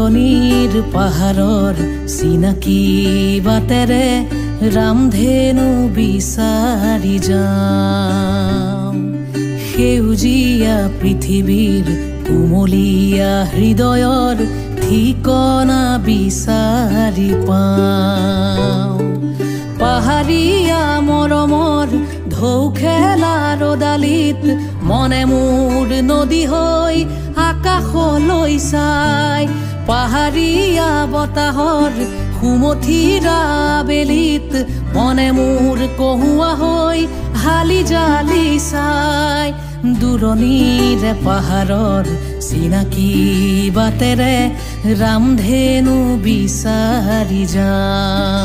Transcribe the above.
দূৰণিৰ পাহাৰৰ চিনাকি বাটেৰে ৰামধেনু বিচাৰি যাওঁ সেউজীয়া পৃথিৱীৰ কুমলীয়া হৃদয়ৰ ঠিকনা বিচাৰি পাওঁ পাহাৰীয়া মৰমৰ ঢৌ খেলা ৰদালিত মনে মোৰ নদী হৈ আকাশলৈ চাই পাহাৰীয়া বতাহৰ সুমথিৰা বেলিত মনে মোৰ কহুৱা হৈ হালি জালি চাই দূৰণিৰে পাহাৰৰ চিনাকি বাটেৰে ৰামধেনু বিচাৰি যাওঁ